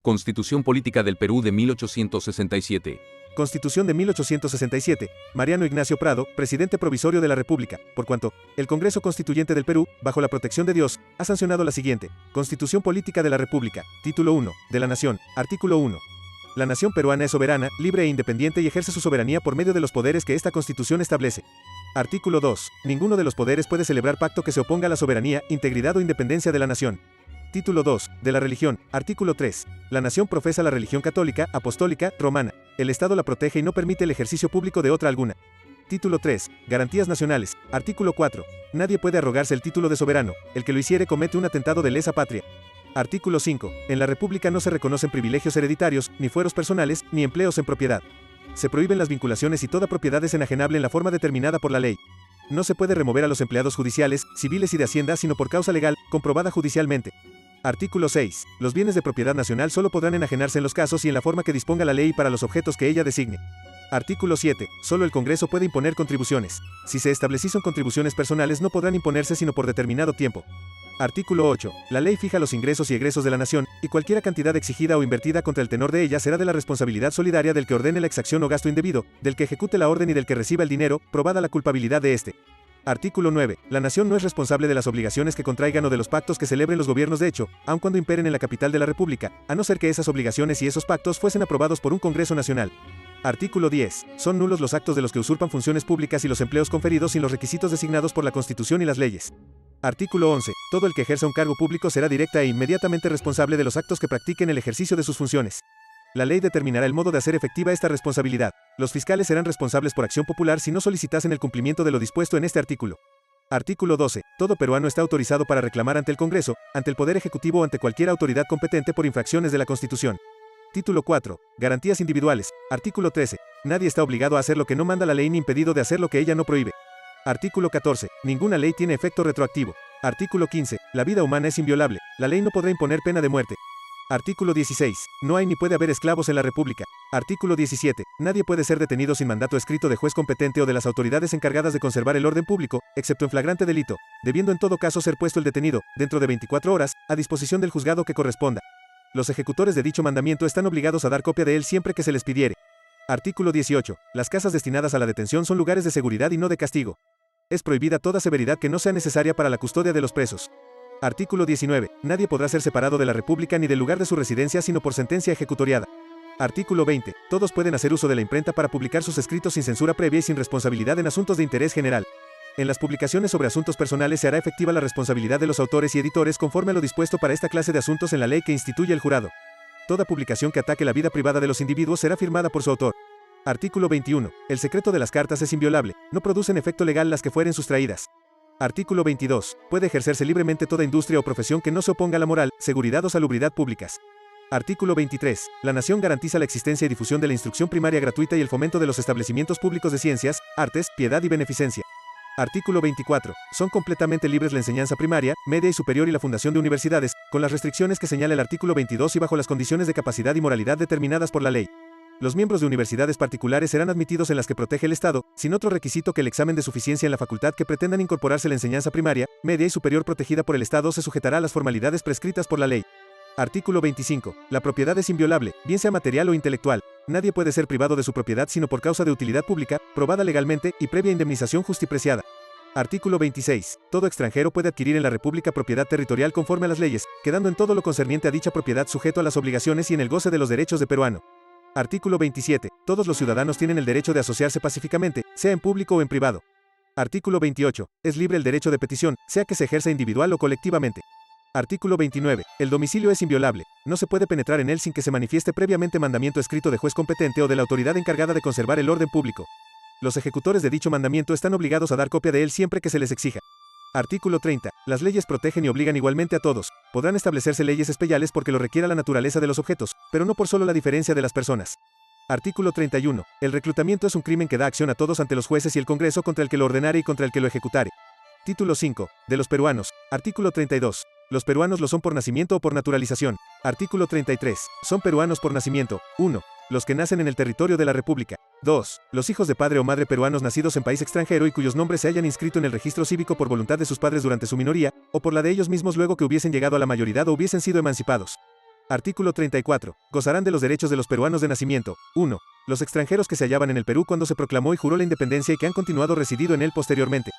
Constitución Política del Perú de 1867. Constitución de 1867, Mariano Ignacio Prado, presidente provisorio de la República, por cuanto, el Congreso Constituyente del Perú, bajo la protección de Dios, ha sancionado la siguiente: Constitución Política de la República, Título 1, de la Nación, Artículo 1. La nación peruana es soberana, libre e independiente y ejerce su soberanía por medio de los poderes que esta Constitución establece. Artículo 2. Ninguno de los poderes puede celebrar pacto que se oponga a la soberanía, integridad o independencia de la nación. Título 2. De la religión. Artículo 3. La nación profesa la religión católica, apostólica, romana. El Estado la protege y no permite el ejercicio público de otra alguna. Título 3. Garantías nacionales. Artículo 4. Nadie puede arrogarse el título de soberano. El que lo hiciere comete un atentado de lesa patria. Artículo 5. En la República no se reconocen privilegios hereditarios, ni fueros personales, ni empleos en propiedad. Se prohíben las vinculaciones y toda propiedad es enajenable en la forma determinada por la ley. No se puede remover a los empleados judiciales, civiles y de Hacienda sino por causa legal, comprobada judicialmente. Artículo 6. Los bienes de propiedad nacional solo podrán enajenarse en los casos y en la forma que disponga la ley y para los objetos que ella designe. Artículo 7. Solo el Congreso puede imponer contribuciones. Si se estableciesen contribuciones personales no podrán imponerse sino por determinado tiempo. Artículo 8. La ley fija los ingresos y egresos de la nación, y cualquier cantidad exigida o invertida contra el tenor de ella será de la responsabilidad solidaria del que ordene la exacción o gasto indebido, del que ejecute la orden y del que reciba el dinero, probada la culpabilidad de éste. Artículo 9. La nación no es responsable de las obligaciones que contraigan o de los pactos que celebren los gobiernos de hecho, aun cuando imperen en la capital de la República, a no ser que esas obligaciones y esos pactos fuesen aprobados por un Congreso Nacional. Artículo 10. Son nulos los actos de los que usurpan funciones públicas y los empleos conferidos sin los requisitos designados por la Constitución y las leyes. Artículo 11. Todo el que ejerza un cargo público será directa e inmediatamente responsable de los actos que practique en el ejercicio de sus funciones. La ley determinará el modo de hacer efectiva esta responsabilidad. Los fiscales serán responsables por acción popular si no solicitasen el cumplimiento de lo dispuesto en este artículo. Artículo 12. Todo peruano está autorizado para reclamar ante el Congreso, ante el Poder Ejecutivo o ante cualquier autoridad competente por infracciones de la Constitución. Título 4. Garantías individuales. Artículo 13. Nadie está obligado a hacer lo que no manda la ley ni impedido de hacer lo que ella no prohíbe. Artículo 14. Ninguna ley tiene efecto retroactivo. Artículo 15. La vida humana es inviolable. La ley no podrá imponer pena de muerte. Artículo 16. No hay ni puede haber esclavos en la República. Artículo 17. Nadie puede ser detenido sin mandato escrito de juez competente o de las autoridades encargadas de conservar el orden público, excepto en flagrante delito, debiendo en todo caso ser puesto el detenido, dentro de 24 horas, a disposición del juzgado que corresponda. Los ejecutores de dicho mandamiento están obligados a dar copia de él siempre que se les pidiere. Artículo 18. Las casas destinadas a la detención son lugares de seguridad y no de castigo. Es prohibida toda severidad que no sea necesaria para la custodia de los presos. Artículo 19. Nadie podrá ser separado de la República ni del lugar de su residencia sino por sentencia ejecutoriada. Artículo 20. Todos pueden hacer uso de la imprenta para publicar sus escritos sin censura previa y sin responsabilidad en asuntos de interés general. En las publicaciones sobre asuntos personales se hará efectiva la responsabilidad de los autores y editores conforme a lo dispuesto para esta clase de asuntos en la ley que instituye el jurado. Toda publicación que ataque la vida privada de los individuos será firmada por su autor. Artículo 21. El secreto de las cartas es inviolable, no producen efecto legal las que fueren sustraídas. Artículo 22. Puede ejercerse libremente toda industria o profesión que no se oponga a la moral, seguridad o salubridad públicas. Artículo 23. La nación garantiza la existencia y difusión de la instrucción primaria gratuita y el fomento de los establecimientos públicos de ciencias, artes, piedad y beneficencia. Artículo 24. Son completamente libres la enseñanza primaria, media y superior y la fundación de universidades, con las restricciones que señala el artículo 22 y bajo las condiciones de capacidad y moralidad determinadas por la ley. Los miembros de universidades particulares serán admitidos en las que protege el Estado, sin otro requisito que el examen de suficiencia en la facultad que pretendan incorporarse la enseñanza primaria, media y superior protegida por el Estado se sujetará a las formalidades prescritas por la ley. Artículo 25. La propiedad es inviolable, bien sea material o intelectual. Nadie puede ser privado de su propiedad sino por causa de utilidad pública, probada legalmente, y previa indemnización justipreciada. Artículo 26. Todo extranjero puede adquirir en la República propiedad territorial conforme a las leyes, quedando en todo lo concerniente a dicha propiedad sujeto a las obligaciones y en el goce de los derechos de peruano. Artículo 27. Todos los ciudadanos tienen el derecho de asociarse pacíficamente, sea en público o en privado. Artículo 28. Es libre el derecho de petición, sea que se ejerza individual o colectivamente. Artículo 29. El domicilio es inviolable. No se puede penetrar en él sin que se manifieste previamente mandamiento escrito de juez competente o de la autoridad encargada de conservar el orden público. Los ejecutores de dicho mandamiento están obligados a dar copia de él siempre que se les exija. Artículo 30. Las leyes protegen y obligan igualmente a todos. Podrán establecerse leyes especiales porque lo requiera la naturaleza de los objetos, pero no por solo la diferencia de las personas. Artículo 31. El reclutamiento es un crimen que da acción a todos ante los jueces y el Congreso contra el que lo ordenare y contra el que lo ejecutare. Título 5. De los peruanos. Artículo 32. Los peruanos lo son por nacimiento o por naturalización. Artículo 33. Son peruanos por nacimiento. 1. Los que nacen en el territorio de la República. 2. Los hijos de padre o madre peruanos nacidos en país extranjero y cuyos nombres se hayan inscrito en el registro cívico por voluntad de sus padres durante su minoría, o por la de ellos mismos luego que hubiesen llegado a la mayoridad o hubiesen sido emancipados. Artículo 34. Gozarán de los derechos de los peruanos de nacimiento. 1. Los extranjeros que se hallaban en el Perú cuando se proclamó y juró la independencia y que han continuado residido en él posteriormente.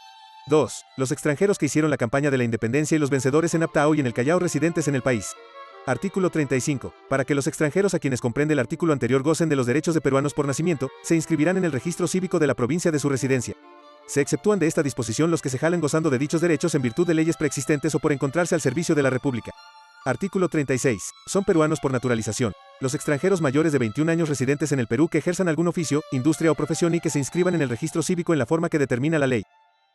2. Los extranjeros que hicieron la campaña de la independencia y los vencedores en Aptao y en el Callao residentes en el país. Artículo 35. Para que los extranjeros a quienes comprende el artículo anterior gocen de los derechos de peruanos por nacimiento, se inscribirán en el registro cívico de la provincia de su residencia. Se exceptúan de esta disposición los que se jalen gozando de dichos derechos en virtud de leyes preexistentes o por encontrarse al servicio de la República. Artículo 36. Son peruanos por naturalización los extranjeros mayores de 21 años residentes en el Perú que ejerzan algún oficio, industria o profesión y que se inscriban en el registro cívico en la forma que determina la ley.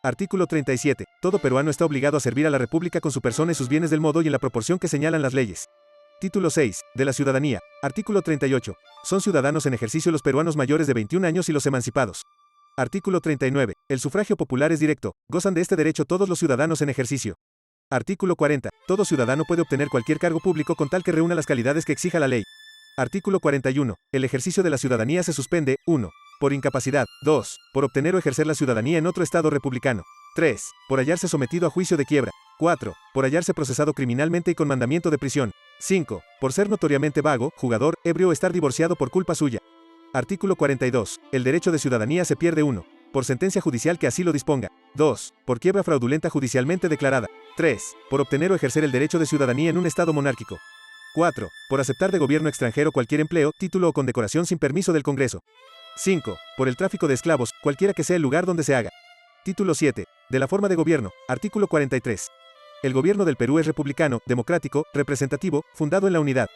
Artículo 37. Todo peruano está obligado a servir a la República con su persona y sus bienes del modo y en la proporción que señalan las leyes. Título 6. De la ciudadanía. Artículo 38. Son ciudadanos en ejercicio los peruanos mayores de 21 años y los emancipados. Artículo 39. El sufragio popular es directo. Gozan de este derecho todos los ciudadanos en ejercicio. Artículo 40. Todo ciudadano puede obtener cualquier cargo público con tal que reúna las calidades que exija la ley. Artículo 41. El ejercicio de la ciudadanía se suspende, 1. Por incapacidad, 2. Por obtener o ejercer la ciudadanía en otro estado republicano. 3. Por hallarse sometido a juicio de quiebra. 4. Por hallarse procesado criminalmente y con mandamiento de prisión. 5. Por ser notoriamente vago, jugador, ebrio o estar divorciado por culpa suya. Artículo 42. El derecho de ciudadanía se pierde, 1. Por sentencia judicial que así lo disponga. 2. Por quiebra fraudulenta judicialmente declarada. 3. Por obtener o ejercer el derecho de ciudadanía en un estado monárquico. 4. Por aceptar de gobierno extranjero cualquier empleo, título o condecoración sin permiso del Congreso. 5. Por el tráfico de esclavos, cualquiera que sea el lugar donde se haga. Título 7. De la forma de gobierno. Artículo 43. El gobierno del Perú es republicano, democrático, representativo, fundado en la unidad.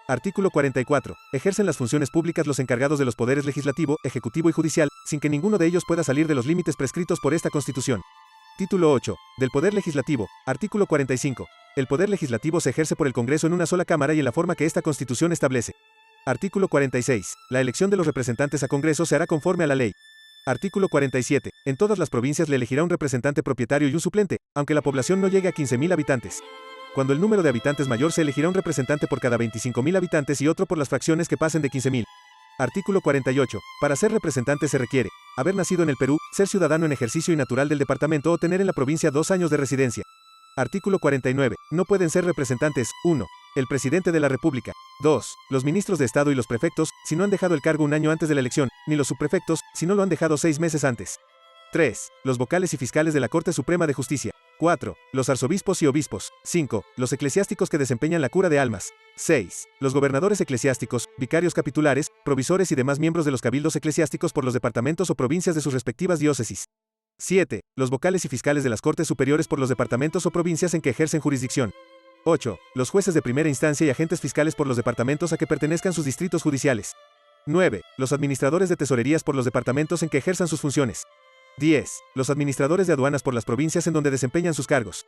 Artículo 44. Ejercen las funciones públicas los encargados de los poderes legislativo, ejecutivo y judicial, sin que ninguno de ellos pueda salir de los límites prescritos por esta Constitución. Título 8. Del Poder Legislativo. Artículo 45. El Poder Legislativo se ejerce por el Congreso en una sola Cámara y en la forma que esta Constitución establece. Artículo 46. La elección de los representantes a Congreso se hará conforme a la ley. Artículo 47. En todas las provincias le elegirá un representante propietario y un suplente, aunque la población no llegue a 15.000 habitantes. Cuando el número de habitantes mayor se elegirá un representante por cada 25.000 habitantes y otro por las fracciones que pasen de 15.000. Artículo 48. Para ser representante se requiere haber nacido en el Perú, ser ciudadano en ejercicio y natural del departamento o tener en la provincia 2 años de residencia. Artículo 49. No pueden ser representantes, 1. El presidente de la República. 2. Los ministros de Estado y los prefectos, si no han dejado el cargo un año antes de la elección, ni los subprefectos, si no lo han dejado 6 meses antes. 3. Los vocales y fiscales de la Corte Suprema de Justicia. 4. Los arzobispos y obispos. 5. Los eclesiásticos que desempeñan la cura de almas. 6. Los gobernadores eclesiásticos, vicarios capitulares, provisores y demás miembros de los cabildos eclesiásticos por los departamentos o provincias de sus respectivas diócesis. 7. Los vocales y fiscales de las Cortes Superiores por los departamentos o provincias en que ejercen jurisdicción. 8. Los jueces de primera instancia y agentes fiscales por los departamentos a que pertenezcan sus distritos judiciales. 9. Los administradores de tesorerías por los departamentos en que ejerzan sus funciones. 10. Los administradores de aduanas por las provincias en donde desempeñan sus cargos.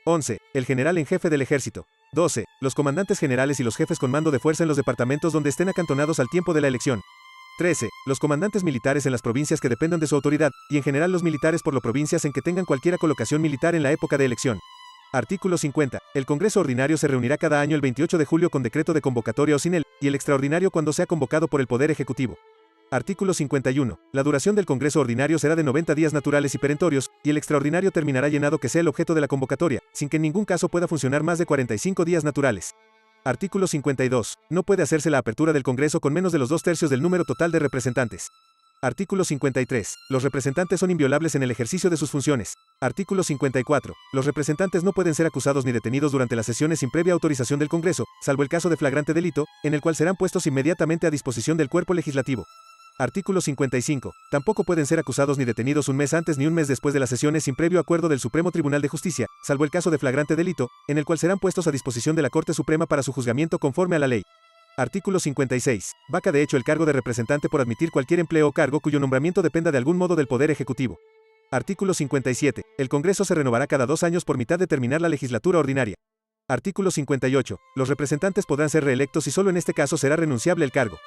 11. El general en jefe del ejército. 12. Los comandantes generales y los jefes con mando de fuerza en los departamentos donde estén acantonados al tiempo de la elección. 13. Los comandantes militares en las provincias que dependan de su autoridad, y en general los militares por las provincias en que tengan cualquier colocación militar en la época de elección. Artículo 50. El Congreso Ordinario se reunirá cada año el 28 de julio con decreto de convocatoria o sin él, y el extraordinario cuando sea convocado por el Poder Ejecutivo. Artículo 51. La duración del Congreso Ordinario será de 90 días naturales y perentorios, y el extraordinario terminará llenado que sea el objeto de la convocatoria, sin que en ningún caso pueda funcionar más de 45 días naturales. Artículo 52. No puede hacerse la apertura del Congreso con menos de los 2/3 del número total de representantes. Artículo 53. Los representantes son inviolables en el ejercicio de sus funciones. Artículo 54. Los representantes no pueden ser acusados ni detenidos durante las sesiones sin previa autorización del Congreso, salvo el caso de flagrante delito, en el cual serán puestos inmediatamente a disposición del cuerpo legislativo. Artículo 55. Tampoco pueden ser acusados ni detenidos un mes antes ni un mes después de las sesiones sin previo acuerdo del Supremo Tribunal de Justicia, salvo el caso de flagrante delito, en el cual serán puestos a disposición de la Corte Suprema para su juzgamiento conforme a la ley. Artículo 56. Vaca de hecho el cargo de representante por admitir cualquier empleo o cargo cuyo nombramiento dependa de algún modo del Poder Ejecutivo. Artículo 57. El Congreso se renovará cada 2 años por mitad de terminar la legislatura ordinaria. Artículo 58. Los representantes podrán ser reelectos y solo en este caso será renunciable el cargo.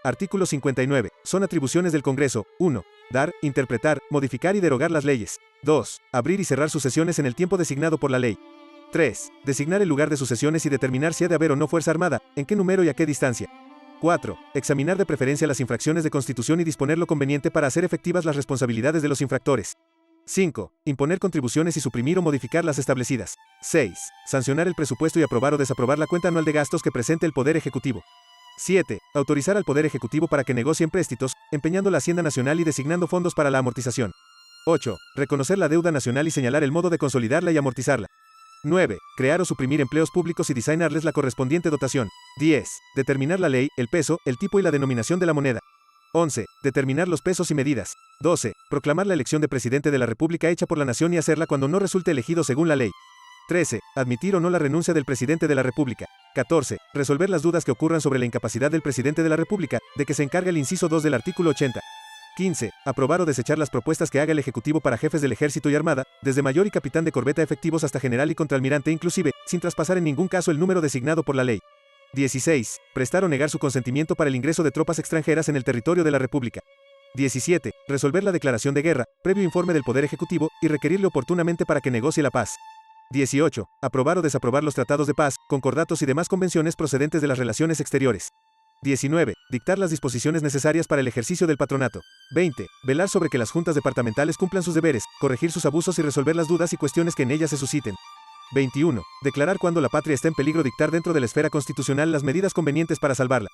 Artículo 59. Son atribuciones del Congreso: 1. Dar, interpretar, modificar y derogar las leyes. 2. Abrir y cerrar sus sesiones en el tiempo designado por la ley. 3. Designar el lugar de sus sesiones y determinar si ha de haber o no fuerza armada, en qué número y a qué distancia. 4. Examinar de preferencia las infracciones de Constitución y disponer lo conveniente para hacer efectivas las responsabilidades de los infractores. 5. Imponer contribuciones y suprimir o modificar las establecidas. 6. Sancionar el presupuesto y aprobar o desaprobar la cuenta anual de gastos que presente el Poder Ejecutivo. 7. Autorizar al Poder Ejecutivo para que negocie empréstitos, empeñando la Hacienda Nacional y designando fondos para la amortización. 8. Reconocer la deuda nacional y señalar el modo de consolidarla y amortizarla. 9. Crear o suprimir empleos públicos y designarles la correspondiente dotación. 10. Determinar la ley, el peso, el tipo y la denominación de la moneda. 11. Determinar los pesos y medidas. 12. Proclamar la elección de presidente de la República hecha por la nación y hacerla cuando no resulte elegido según la ley. 13. Admitir o no la renuncia del presidente de la República. 14. Resolver las dudas que ocurran sobre la incapacidad del presidente de la República, de que se encarga el inciso 2 del artículo 80. 15. Aprobar o desechar las propuestas que haga el Ejecutivo para jefes del Ejército y Armada, desde mayor y capitán de corbeta efectivos hasta general y contraalmirante inclusive, sin traspasar en ningún caso el número designado por la ley. 16. Prestar o negar su consentimiento para el ingreso de tropas extranjeras en el territorio de la República. 17. Resolver la declaración de guerra, previo informe del Poder Ejecutivo, y requerirle oportunamente para que negocie la paz. 18. Aprobar o desaprobar los tratados de paz, concordatos y demás convenciones procedentes de las relaciones exteriores. 19. Dictar las disposiciones necesarias para el ejercicio del patronato. 20. Velar sobre que las juntas departamentales cumplan sus deberes, corregir sus abusos y resolver las dudas y cuestiones que en ellas se susciten. 21. Declarar cuando la patria está en peligro, dictar dentro de la esfera constitucional las medidas convenientes para salvarla.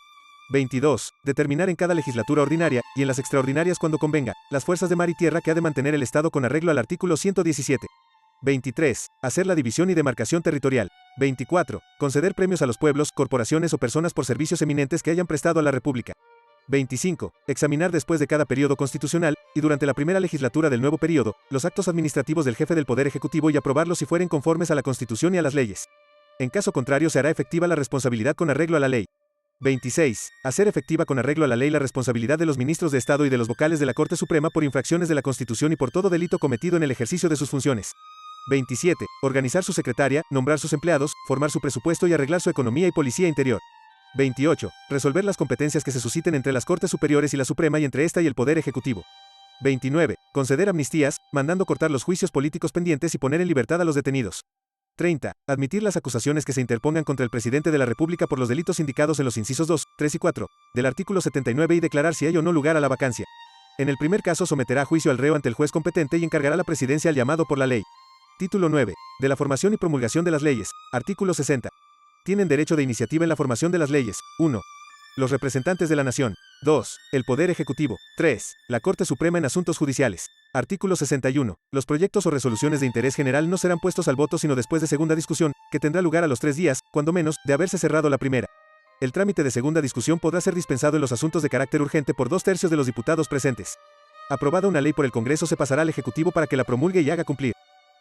22. Determinar en cada legislatura ordinaria, y en las extraordinarias cuando convenga, las fuerzas de mar y tierra que ha de mantener el Estado con arreglo al artículo 117. 23. Hacer la división y demarcación territorial. 24. Conceder premios a los pueblos, corporaciones o personas por servicios eminentes que hayan prestado a la República. 25. Examinar después de cada periodo constitucional, y durante la primera legislatura del nuevo periodo, los actos administrativos del jefe del Poder Ejecutivo y aprobarlos si fueren conformes a la Constitución y a las leyes. En caso contrario se hará efectiva la responsabilidad con arreglo a la ley. 26. Hacer efectiva con arreglo a la ley la responsabilidad de los ministros de Estado y de los vocales de la Corte Suprema por infracciones de la Constitución y por todo delito cometido en el ejercicio de sus funciones. 27. Organizar su secretaria, nombrar sus empleados, formar su presupuesto y arreglar su economía y policía interior. 28. Resolver las competencias que se susciten entre las Cortes Superiores y la Suprema y entre esta y el Poder Ejecutivo. 29. Conceder amnistías, mandando cortar los juicios políticos pendientes y poner en libertad a los detenidos. 30. Admitir las acusaciones que se interpongan contra el presidente de la República por los delitos indicados en los incisos 2, 3 y 4 del artículo 79 y declarar si hay o no lugar a la vacancia. En el primer caso someterá a juicio al reo ante el juez competente y encargará la presidencia al llamado por la ley. Título 9. De la formación y promulgación de las leyes. Artículo 60. Tienen derecho de iniciativa en la formación de las leyes. 1. Los representantes de la nación. 2. El Poder Ejecutivo. 3. La Corte Suprema en asuntos judiciales. Artículo 61. Los proyectos o resoluciones de interés general no serán puestos al voto sino después de segunda discusión, que tendrá lugar a los 3 días, cuando menos, de haberse cerrado la primera. El trámite de segunda discusión podrá ser dispensado en los asuntos de carácter urgente por 2/3 de los diputados presentes. Aprobada una ley por el Congreso se pasará al Ejecutivo para que la promulgue y haga cumplir.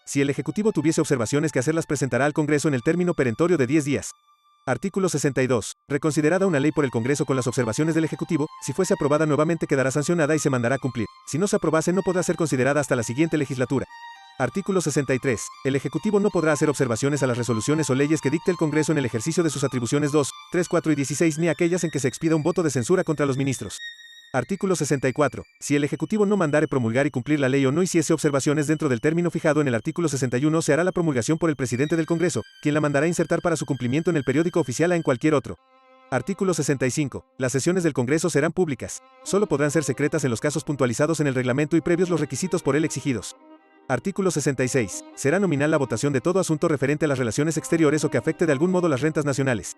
Si el Ejecutivo tuviese observaciones que hacer las presentará al Congreso en el término perentorio de 10 días. Artículo 62. Reconsiderada una ley por el Congreso con las observaciones del Ejecutivo, si fuese aprobada nuevamente quedará sancionada y se mandará a cumplir. Si no se aprobase no podrá ser considerada hasta la siguiente legislatura. Artículo 63. El Ejecutivo no podrá hacer observaciones a las resoluciones o leyes que dicte el Congreso en el ejercicio de sus atribuciones 2, 3, 4 y 16 ni aquellas en que se expida un voto de censura contra los ministros. Artículo 64. Si el Ejecutivo no mandare promulgar y cumplir la ley o no hiciese observaciones dentro del término fijado en el artículo 61, se hará la promulgación por el presidente del Congreso, quien la mandará insertar para su cumplimiento en el periódico oficial o en cualquier otro. Artículo 65. Las sesiones del Congreso serán públicas. Solo podrán ser secretas en los casos puntualizados en el reglamento y previos los requisitos por él exigidos. Artículo 66. Será nominal la votación de todo asunto referente a las relaciones exteriores o que afecte de algún modo las rentas nacionales.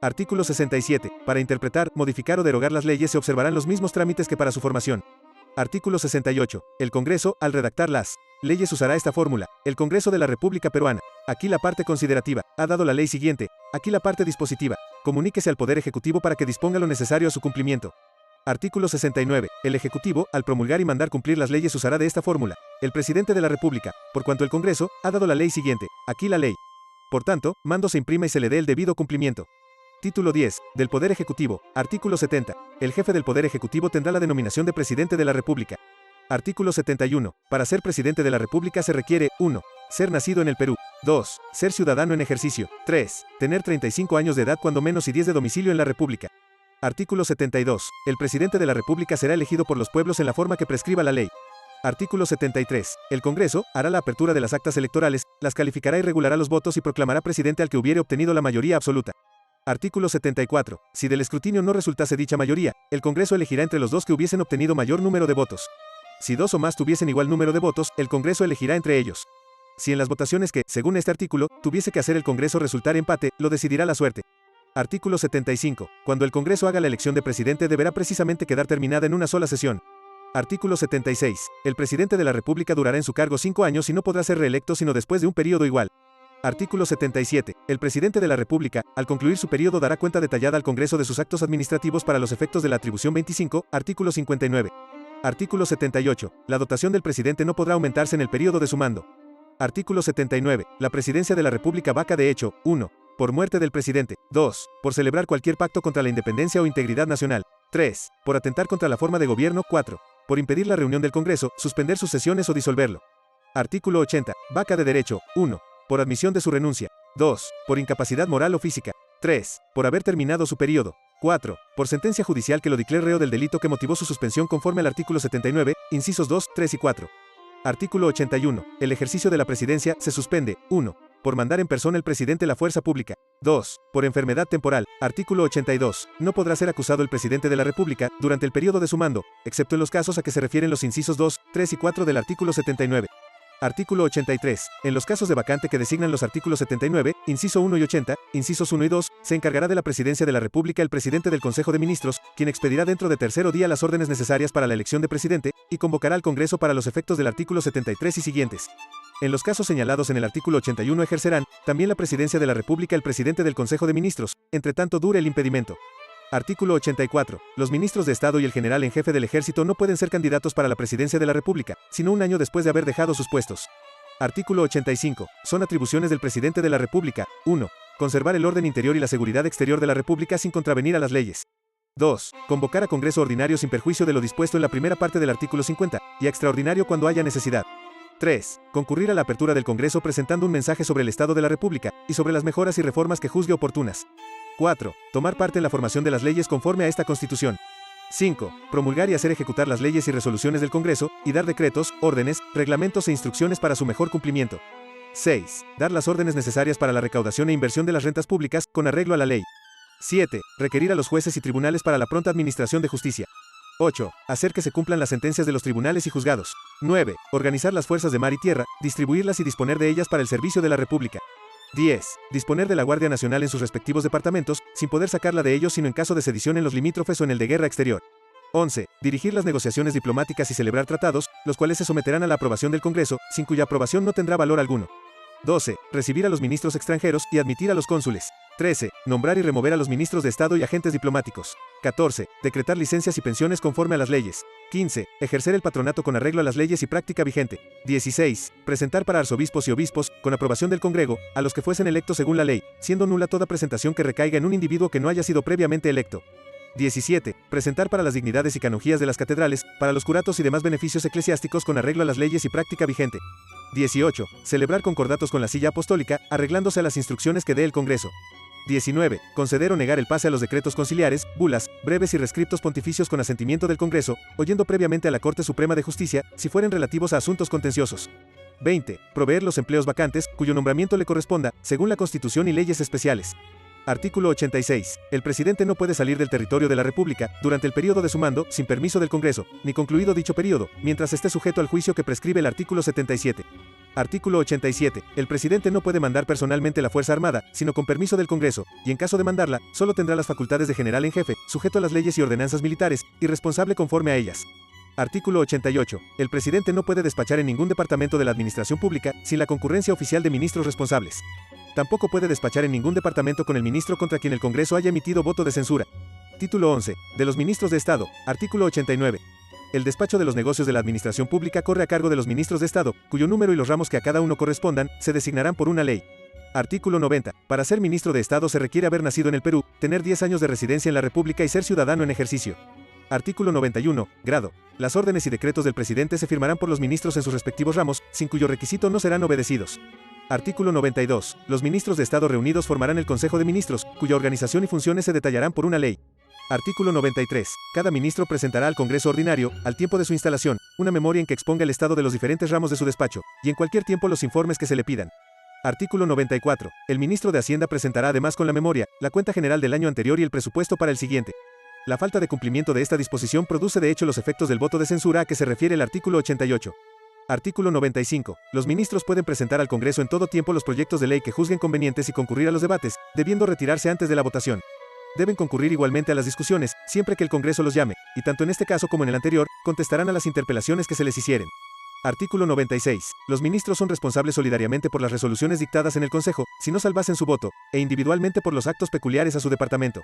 Artículo 67. Para interpretar, modificar o derogar las leyes se observarán los mismos trámites que para su formación. Artículo 68. El Congreso, al redactar las leyes usará esta fórmula. El Congreso de la República Peruana. Aquí la parte considerativa. Ha dado la ley siguiente. Aquí la parte dispositiva. Comuníquese al Poder Ejecutivo para que disponga lo necesario a su cumplimiento. Artículo 69. El Ejecutivo, al promulgar y mandar cumplir las leyes usará de esta fórmula. El Presidente de la República, por cuanto el Congreso, ha dado la ley siguiente. Aquí la ley. Por tanto, mando se imprima y se le dé el debido cumplimiento. Título 10. Del Poder Ejecutivo. Artículo 70. El jefe del Poder Ejecutivo tendrá la denominación de Presidente de la República. Artículo 71. Para ser Presidente de la República se requiere 1. Ser nacido en el Perú. 2. Ser ciudadano en ejercicio. 3. Tener 35 años de edad cuando menos y 10 de domicilio en la República. Artículo 72. El Presidente de la República será elegido por los pueblos en la forma que prescriba la ley. Artículo 73. El Congreso hará la apertura de las actas electorales, las calificará y regulará los votos y proclamará presidente al que hubiere obtenido la mayoría absoluta. Artículo 74. Si del escrutinio no resultase dicha mayoría, el Congreso elegirá entre los dos que hubiesen obtenido mayor número de votos. Si 2 o más tuviesen igual número de votos, el Congreso elegirá entre ellos. Si en las votaciones que, según este artículo, tuviese que hacer el Congreso resultar empate, lo decidirá la suerte. Artículo 75. Cuando el Congreso haga la elección de presidente deberá precisamente quedar terminada en una sola sesión. Artículo 76. El presidente de la República durará en su cargo 5 años y no podrá ser reelecto sino después de un período igual. Artículo 77. El presidente de la República, al concluir su periodo, dará cuenta detallada al Congreso de sus actos administrativos para los efectos de la atribución 25, artículo 59. Artículo 78. La dotación del presidente no podrá aumentarse en el periodo de su mando. Artículo 79. La presidencia de la República vaca de hecho, 1. Por muerte del presidente. 2. Por celebrar cualquier pacto contra la independencia o integridad nacional. 3. Por atentar contra la forma de gobierno. 4. Por impedir la reunión del Congreso, suspender sus sesiones o disolverlo. Artículo 80. Vaca de derecho. 1. Por admisión de su renuncia. 2. Por incapacidad moral o física. 3. Por haber terminado su periodo. 4. Por sentencia judicial que lo declare reo del delito que motivó su suspensión conforme al artículo 79, incisos 2, 3 y 4. Artículo 81. El ejercicio de la presidencia se suspende. 1. Por mandar en persona el presidente la fuerza pública. 2. Por enfermedad temporal. Artículo 82. No podrá ser acusado el presidente de la República durante el periodo de su mando, excepto en los casos a que se refieren los incisos 2, 3 y 4 del artículo 79. Artículo 83. En los casos de vacante que designan los artículos 79, inciso 1 y 80, incisos 1 y 2, se encargará de la presidencia de la República el presidente del Consejo de Ministros, quien expedirá dentro de tercero día las órdenes necesarias para la elección de presidente, y convocará al Congreso para los efectos del artículo 73 y siguientes. En los casos señalados en el artículo 81 ejercerán también la presidencia de la República el presidente del Consejo de Ministros, entre tanto dure el impedimento. Artículo 84. Los ministros de Estado y el general en jefe del Ejército no pueden ser candidatos para la presidencia de la República, sino un año después de haber dejado sus puestos. Artículo 85. Son atribuciones del presidente de la República. 1. Conservar el orden interior y la seguridad exterior de la República sin contravenir a las leyes. 2. Convocar a Congreso ordinario sin perjuicio de lo dispuesto en la primera parte del artículo 50, y a extraordinario cuando haya necesidad. 3. Concurrir a la apertura del Congreso presentando un mensaje sobre el estado de la República, y sobre las mejoras y reformas que juzgue oportunas. 4. Tomar parte en la formación de las leyes conforme a esta Constitución. 5. Promulgar y hacer ejecutar las leyes y resoluciones del Congreso, y dar decretos, órdenes, reglamentos e instrucciones para su mejor cumplimiento. 6. Dar las órdenes necesarias para la recaudación e inversión de las rentas públicas, con arreglo a la ley. 7. Requerir a los jueces y tribunales para la pronta administración de justicia. 8. Hacer que se cumplan las sentencias de los tribunales y juzgados. 9. Organizar las fuerzas de mar y tierra, distribuirlas y disponer de ellas para el servicio de la República. 10. Disponer de la Guardia Nacional en sus respectivos departamentos, sin poder sacarla de ellos sino en caso de sedición en los limítrofes o en el de guerra exterior. 11. Dirigir las negociaciones diplomáticas y celebrar tratados, los cuales se someterán a la aprobación del Congreso, sin cuya aprobación no tendrá valor alguno. 12. Recibir a los ministros extranjeros y admitir a los cónsules. 13. Nombrar y remover a los ministros de Estado y agentes diplomáticos. 14. Decretar licencias y pensiones conforme a las leyes. 15. Ejercer el patronato con arreglo a las leyes y práctica vigente. 16. Presentar para arzobispos y obispos, con aprobación del Congrego, a los que fuesen electos según la ley, siendo nula toda presentación que recaiga en un individuo que no haya sido previamente electo. 17. Presentar para las dignidades y canonjías de las catedrales, para los curatos y demás beneficios eclesiásticos con arreglo a las leyes y práctica vigente. 18. Celebrar concordatos con la silla apostólica, arreglándose a las instrucciones que dé el Congreso. 19. Conceder o negar el pase a los decretos conciliares, bulas, breves y rescriptos pontificios con asentimiento del Congreso, oyendo previamente a la Corte Suprema de Justicia, si fueren relativos a asuntos contenciosos. 20. Proveer los empleos vacantes, cuyo nombramiento le corresponda, según la Constitución y leyes especiales. Artículo 86. El presidente no puede salir del territorio de la República, durante el periodo de su mando, sin permiso del Congreso, ni concluido dicho periodo, mientras esté sujeto al juicio que prescribe el artículo 77. Artículo 87. El presidente no puede mandar personalmente la Fuerza Armada, sino con permiso del Congreso, y en caso de mandarla, solo tendrá las facultades de general en jefe, sujeto a las leyes y ordenanzas militares, y responsable conforme a ellas. Artículo 88. El presidente no puede despachar en ningún departamento de la administración pública, sin la concurrencia oficial de ministros responsables. Tampoco puede despachar en ningún departamento con el ministro contra quien el Congreso haya emitido voto de censura. Título 11. De los ministros de Estado. Artículo 89. El despacho de los negocios de la administración pública corre a cargo de los ministros de Estado, cuyo número y los ramos que a cada uno correspondan, se designarán por una ley. Artículo 90. Para ser ministro de Estado se requiere haber nacido en el Perú, tener 10 años de residencia en la República y ser ciudadano en ejercicio. Artículo 91. Grado. Las órdenes y decretos del presidente se firmarán por los ministros en sus respectivos ramos, sin cuyo requisito no serán obedecidos. Artículo 92. Los ministros de Estado reunidos formarán el Consejo de Ministros, cuya organización y funciones se detallarán por una ley. Artículo 93. Cada ministro presentará al Congreso Ordinario, al tiempo de su instalación, una memoria en que exponga el estado de los diferentes ramos de su despacho, y en cualquier tiempo los informes que se le pidan. Artículo 94. El ministro de Hacienda presentará además con la memoria, la cuenta general del año anterior y el presupuesto para el siguiente. La falta de cumplimiento de esta disposición produce de hecho los efectos del voto de censura a que se refiere el artículo 88. Artículo 95. Los ministros pueden presentar al Congreso en todo tiempo los proyectos de ley que juzguen convenientes y concurrir a los debates, debiendo retirarse antes de la votación. Deben concurrir igualmente a las discusiones, siempre que el Congreso los llame, y tanto en este caso como en el anterior, contestarán a las interpelaciones que se les hicieren. Artículo 96. Los ministros son responsables solidariamente por las resoluciones dictadas en el Consejo, si no salvasen su voto, e individualmente por los actos peculiares a su departamento.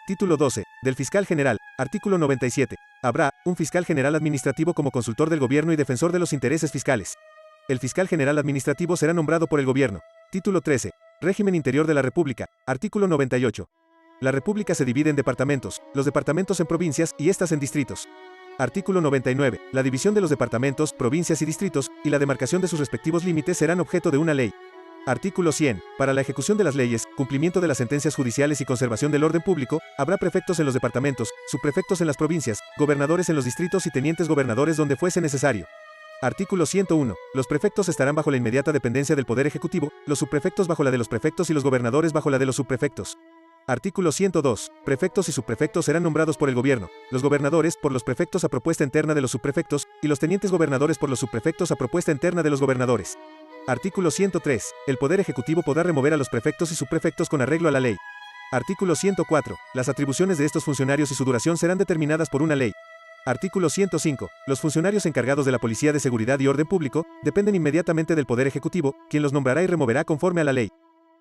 Título 12. Del Fiscal General. Artículo 97. Habrá un Fiscal General Administrativo como consultor del Gobierno y defensor de los intereses fiscales. El Fiscal General Administrativo será nombrado por el Gobierno. Título 13. Régimen Interior de la República. Artículo 98. La República se divide en departamentos, los departamentos en provincias y estas en distritos. Artículo 99. La división de los departamentos, provincias y distritos, y la demarcación de sus respectivos límites serán objeto de una ley. Artículo 100. Para la ejecución de las leyes, cumplimiento de las sentencias judiciales y conservación del orden público, habrá prefectos en los departamentos, subprefectos en las provincias, gobernadores en los distritos y tenientes gobernadores donde fuese necesario. Artículo 101. Los prefectos estarán bajo la inmediata dependencia del Poder Ejecutivo, los subprefectos bajo la de los prefectos y los gobernadores bajo la de los subprefectos. Artículo 102. Prefectos y subprefectos serán nombrados por el Gobierno, los gobernadores por los prefectos a propuesta interna de los subprefectos, y los tenientes gobernadores por los subprefectos a propuesta interna de los gobernadores. Artículo 103. El Poder Ejecutivo podrá remover a los prefectos y subprefectos con arreglo a la ley. Artículo 104. Las atribuciones de estos funcionarios y su duración serán determinadas por una ley. Artículo 105. Los funcionarios encargados de la Policía de Seguridad y Orden Público dependen inmediatamente del Poder Ejecutivo, quien los nombrará y removerá conforme a la ley.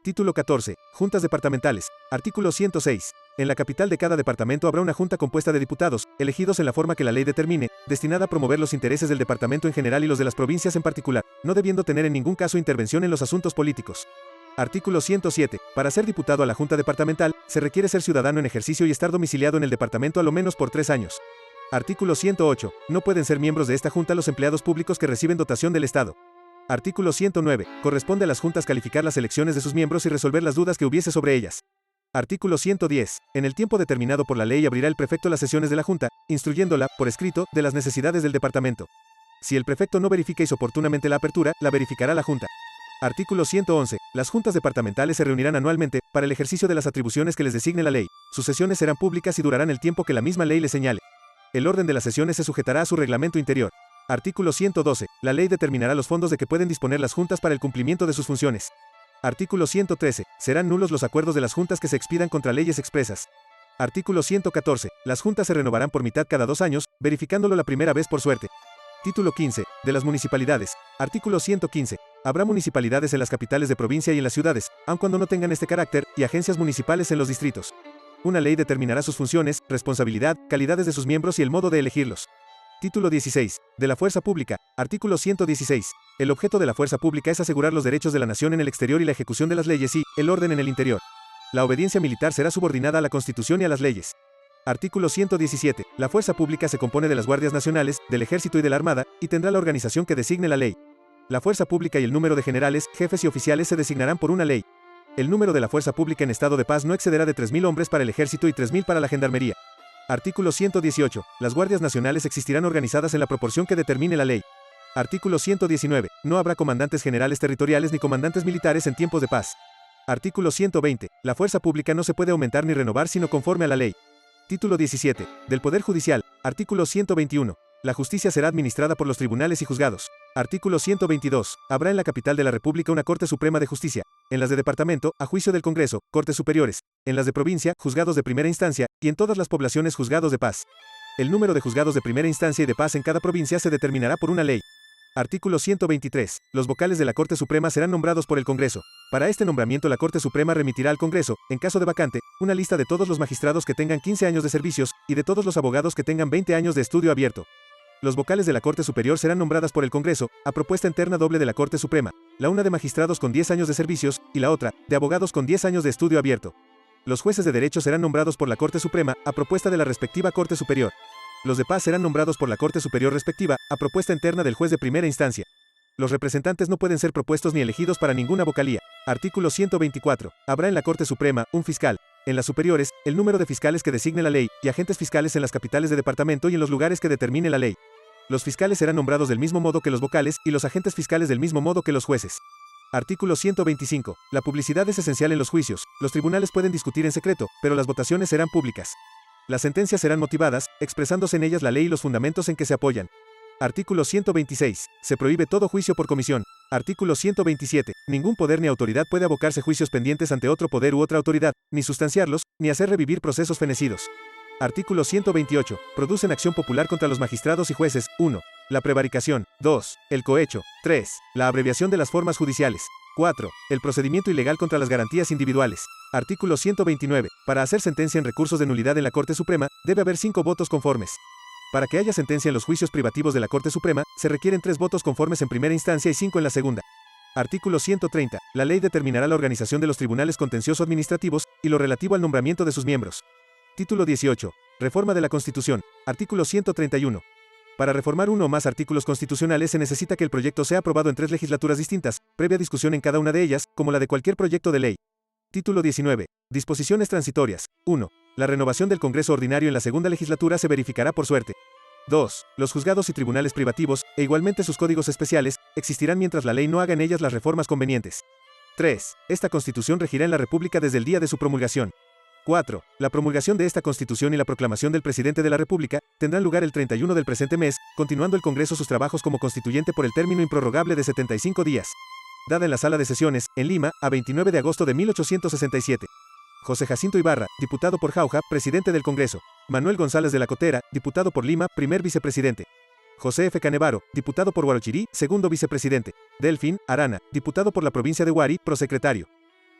Título 14. Juntas departamentales. Artículo 106. En la capital de cada departamento habrá una junta compuesta de diputados, elegidos en la forma que la ley determine, destinada a promover los intereses del departamento en general y los de las provincias en particular, no debiendo tener en ningún caso intervención en los asuntos políticos. Artículo 107. Para ser diputado a la junta departamental, se requiere ser ciudadano en ejercicio y estar domiciliado en el departamento a lo menos por 3 años. Artículo 108. No pueden ser miembros de esta junta los empleados públicos que reciben dotación del Estado. Artículo 109. Corresponde a las juntas calificar las elecciones de sus miembros y resolver las dudas que hubiese sobre ellas. Artículo 110. En el tiempo determinado por la ley abrirá el prefecto las sesiones de la junta, instruyéndola, por escrito, de las necesidades del departamento. Si el prefecto no verifica oportunamente la apertura, la verificará la junta. Artículo 111. Las juntas departamentales se reunirán anualmente, para el ejercicio de las atribuciones que les designe la ley. Sus sesiones serán públicas y durarán el tiempo que la misma ley les señale. El orden de las sesiones se sujetará a su reglamento interior. Artículo 112. La ley determinará los fondos de que pueden disponer las juntas para el cumplimiento de sus funciones. Artículo 113. Serán nulos los acuerdos de las juntas que se expidan contra leyes expresas. Artículo 114. Las juntas se renovarán por mitad cada 2 años, verificándolo la primera vez por suerte. Título 15. De las municipalidades. Artículo 115. Habrá municipalidades en las capitales de provincia y en las ciudades, aun cuando no tengan este carácter, y agencias municipales en los distritos. Una ley determinará sus funciones, responsabilidad, calidades de sus miembros y el modo de elegirlos. Título 16. De la fuerza pública. Artículo 116. El objeto de la fuerza pública es asegurar los derechos de la nación en el exterior y la ejecución de las leyes y, el orden en el interior. La obediencia militar será subordinada a la Constitución y a las leyes. Artículo 117. La fuerza pública se compone de las guardias nacionales, del ejército y de la armada, y tendrá la organización que designe la ley. La fuerza pública y el número de generales, jefes y oficiales se designarán por una ley. El número de la fuerza pública en estado de paz no excederá de 3.000 hombres para el ejército y 3.000 para la gendarmería. Artículo 118. Las guardias nacionales existirán organizadas en la proporción que determine la ley. Artículo 119. No habrá comandantes generales territoriales ni comandantes militares en tiempos de paz. Artículo 120. La fuerza pública no se puede aumentar ni renovar sino conforme a la ley. Título 17. Del Poder Judicial. Artículo 121. La justicia será administrada por los tribunales y juzgados. Artículo 122. Habrá en la capital de la República una Corte Suprema de Justicia. En las de departamento, a juicio del Congreso, Cortes Superiores. En las de provincia, juzgados de primera instancia, y en todas las poblaciones juzgados de paz. El número de juzgados de primera instancia y de paz en cada provincia se determinará por una ley. Artículo 123. Los vocales de la Corte Suprema serán nombrados por el Congreso. Para este nombramiento la Corte Suprema remitirá al Congreso, en caso de vacante, una lista de todos los magistrados que tengan 15 años de servicios, y de todos los abogados que tengan 20 años de estudio abierto. Los vocales de la Corte Superior serán nombradas por el Congreso, a propuesta interna doble de la Corte Suprema, la una de magistrados con 10 años de servicios, y la otra, de abogados con 10 años de estudio abierto. Los jueces de derecho serán nombrados por la Corte Suprema, a propuesta de la respectiva Corte Superior. Los de paz serán nombrados por la Corte Superior respectiva, a propuesta interna del juez de primera instancia. Los representantes no pueden ser propuestos ni elegidos para ninguna vocalía. Artículo 124. Habrá en la Corte Suprema, un fiscal. En las superiores, el número de fiscales que designe la ley, y agentes fiscales en las capitales de departamento y en los lugares que determine la ley. Los fiscales serán nombrados del mismo modo que los vocales, y los agentes fiscales del mismo modo que los jueces. Artículo 125. La publicidad es esencial en los juicios. Los tribunales pueden discutir en secreto, pero las votaciones serán públicas. Las sentencias serán motivadas, expresándose en ellas la ley y los fundamentos en que se apoyan. Artículo 126. Se prohíbe todo juicio por comisión. Artículo 127. Ningún poder ni autoridad puede abocarse juicios pendientes ante otro poder u otra autoridad, ni sustanciarlos, ni hacer revivir procesos fenecidos. Artículo 128. Producen acción popular contra los magistrados y jueces. 1. La prevaricación. 2. El cohecho. 3. La abreviación de las formas judiciales. 4. El procedimiento ilegal contra las garantías individuales. Artículo 129. Para hacer sentencia en recursos de nulidad en la Corte Suprema, debe haber 5 votos conformes. Para que haya sentencia en los juicios privativos de la Corte Suprema, se requieren 3 votos conformes en primera instancia y 5 en la segunda. Artículo 130. La ley determinará la organización de los tribunales contencioso-administrativos y lo relativo al nombramiento de sus miembros. Título 18. Reforma de la Constitución. Artículo 131. Para reformar uno o más artículos constitucionales se necesita que el proyecto sea aprobado en 3 legislaturas distintas, previa discusión en cada una de ellas, como la de cualquier proyecto de ley. Título 19. Disposiciones transitorias. 1. La renovación del Congreso Ordinario en la segunda legislatura se verificará por suerte. 2. Los juzgados y tribunales privativos, e igualmente sus códigos especiales, existirán mientras la ley no haga en ellas las reformas convenientes. 3. Esta Constitución regirá en la República desde el día de su promulgación. 4. La promulgación de esta Constitución y la proclamación del Presidente de la República tendrán lugar el 31 del presente mes, continuando el Congreso sus trabajos como constituyente por el término improrrogable de 75 días. Dada en la Sala de Sesiones, en Lima, a 29 de agosto de 1867. José Jacinto Ibarra, diputado por Jauja, presidente del Congreso. Manuel González de la Cotera, diputado por Lima, primer vicepresidente. José F. Canevaro, diputado por Huarochirí, segundo vicepresidente. Delfín Arana, diputado por la provincia de Huari, prosecretario.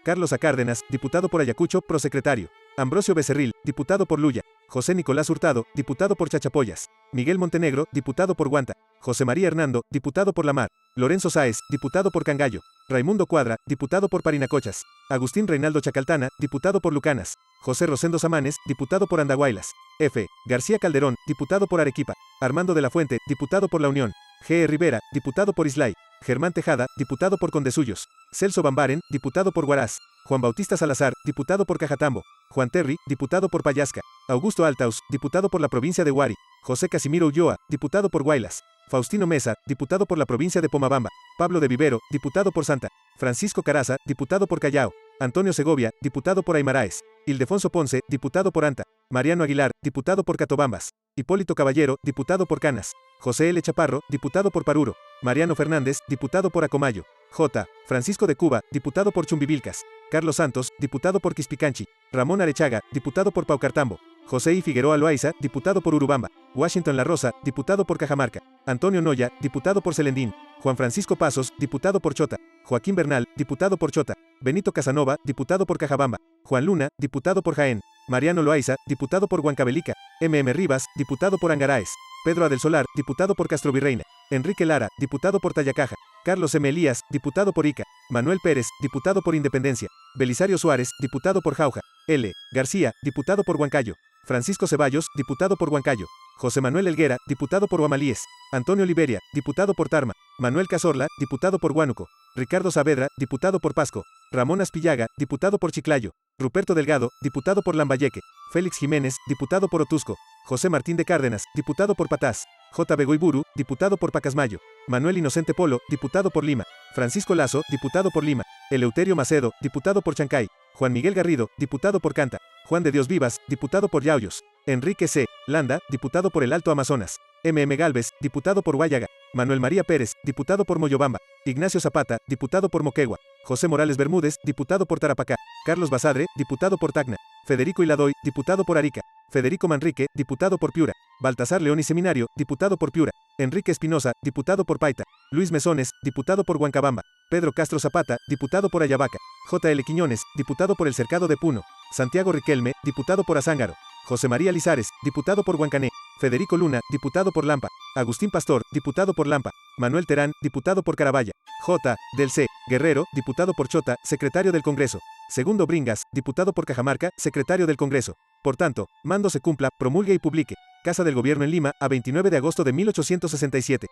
Carlos A. Cárdenas, diputado por Ayacucho, prosecretario. Ambrosio Becerril, diputado por Luya. José Nicolás Hurtado, diputado por Chachapoyas. Miguel Montenegro, diputado por Guanta. José María Hernando, diputado por La Mar. Lorenzo Sáez, diputado por Cangallo. Raimundo Cuadra, diputado por Parinacochas. Agustín Reinaldo Chacaltana, diputado por Lucanas. José Rosendo Samanes, diputado por Andahuaylas. F. García Calderón, diputado por Arequipa. Armando de la Fuente, diputado por La Unión. G. Rivera, diputado por Islay. Germán Tejada, diputado por Condesuyos. Celso Bambaren, diputado por Huaraz. Juan Bautista Salazar, diputado por Cajatambo. Juan Terry, diputado por Payasca. Augusto Altaus, diputado por la provincia de Huari. José Casimiro Ulloa, diputado por Huaylas. Faustino Mesa, diputado por la provincia de Pomabamba. Pablo de Vivero, diputado por Santa. Francisco Caraza, diputado por Callao. Antonio Segovia, diputado por Aymaraes. Ildefonso Ponce, diputado por Anta. Mariano Aguilar, diputado por Catobambas. Hipólito Caballero, diputado por Canas. José L. Chaparro, diputado por Paruro. Mariano Fernández, diputado por Acomayo. J. Francisco de Cuba, diputado por Chumbivilcas. Carlos Santos, diputado por Quispicanchi. Ramón Arechaga, diputado por Paucartambo. José I. Figueroa Loaiza, diputado por Urubamba. Washington La Rosa, diputado por Cajamarca. Antonio Noya, diputado por Celendín. Juan Francisco Pasos, diputado por Chota. Joaquín Bernal, diputado por Chota. Benito Casanova, diputado por Cajabamba. Juan Luna, diputado por Jaén. Mariano Loaiza, diputado por Huancavelica. M. Rivas, diputado por Angaraes. Pedro A. del Solar, diputado por Castrovirreina. Enrique Lara, diputado por Tayacaja. Carlos M. Elías, diputado por Ica. Manuel Pérez, diputado por Independencia. Belisario Suárez, diputado por Jauja. L. García, diputado por Huancayo. Francisco Ceballos, diputado por Huancayo. José Manuel Helguera, diputado por Huamalíes. Antonio Oliveria, diputado por Tarma. Manuel Cazorla, diputado por Huánuco. Ricardo Saavedra, diputado por Pasco. Ramón Aspillaga, diputado por Chiclayo. Ruperto Delgado, diputado por Lambayeque. Félix Jiménez, diputado por Otusco. José Martín de Cárdenas, diputado por Patás. J. Begoiburu, diputado por Pacasmayo. Manuel Inocente Polo, diputado por Lima. Francisco Lazo, diputado por Lima. Eleuterio Macedo, diputado por Chancay. Juan Miguel Garrido, diputado por Canta. Juan de Dios Vivas, diputado por Yauyos. Enrique C. Landa, diputado por el Alto Amazonas. M. Galvez, diputado por Guayaga. Manuel María Pérez, diputado por Moyobamba. Ignacio Zapata, diputado por Moquegua. José Morales Bermúdez, diputado por Tarapacá. Carlos Basadre, diputado por Tacna. Federico Iladoy, diputado por Arica. Federico Manrique, diputado por Piura. Baltasar León y Seminario, diputado por Piura. Enrique Espinosa, diputado por Paita. Luis Mesones, diputado por Huancabamba. Pedro Castro Zapata, diputado por Ayabaca. J. L. Quiñones, diputado por el Cercado de Puno. Santiago Riquelme, diputado por Azángaro. José María Lizares, diputado por Huancané. Federico Luna, diputado por Lampa. Agustín Pastor, diputado por Lampa. Manuel Terán, diputado por Carabaya. J. Del C. Guerrero, diputado por Chota, secretario del Congreso. Segundo Bringas, diputado por Cajamarca, secretario del Congreso. Por tanto, mando se cumpla, promulgue y publique. Casa del Gobierno en Lima, a 29 de agosto de 1867.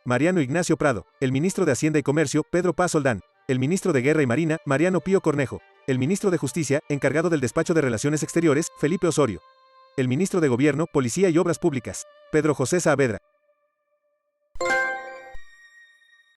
Mariano Ignacio Prado. El ministro de Hacienda y Comercio, Pedro Paz Soldán. El ministro de Guerra y Marina, Mariano Pío Cornejo. El ministro de Justicia, encargado del despacho de Relaciones Exteriores, Felipe Osorio. El ministro de Gobierno, Policía y Obras Públicas, Pedro José Saavedra.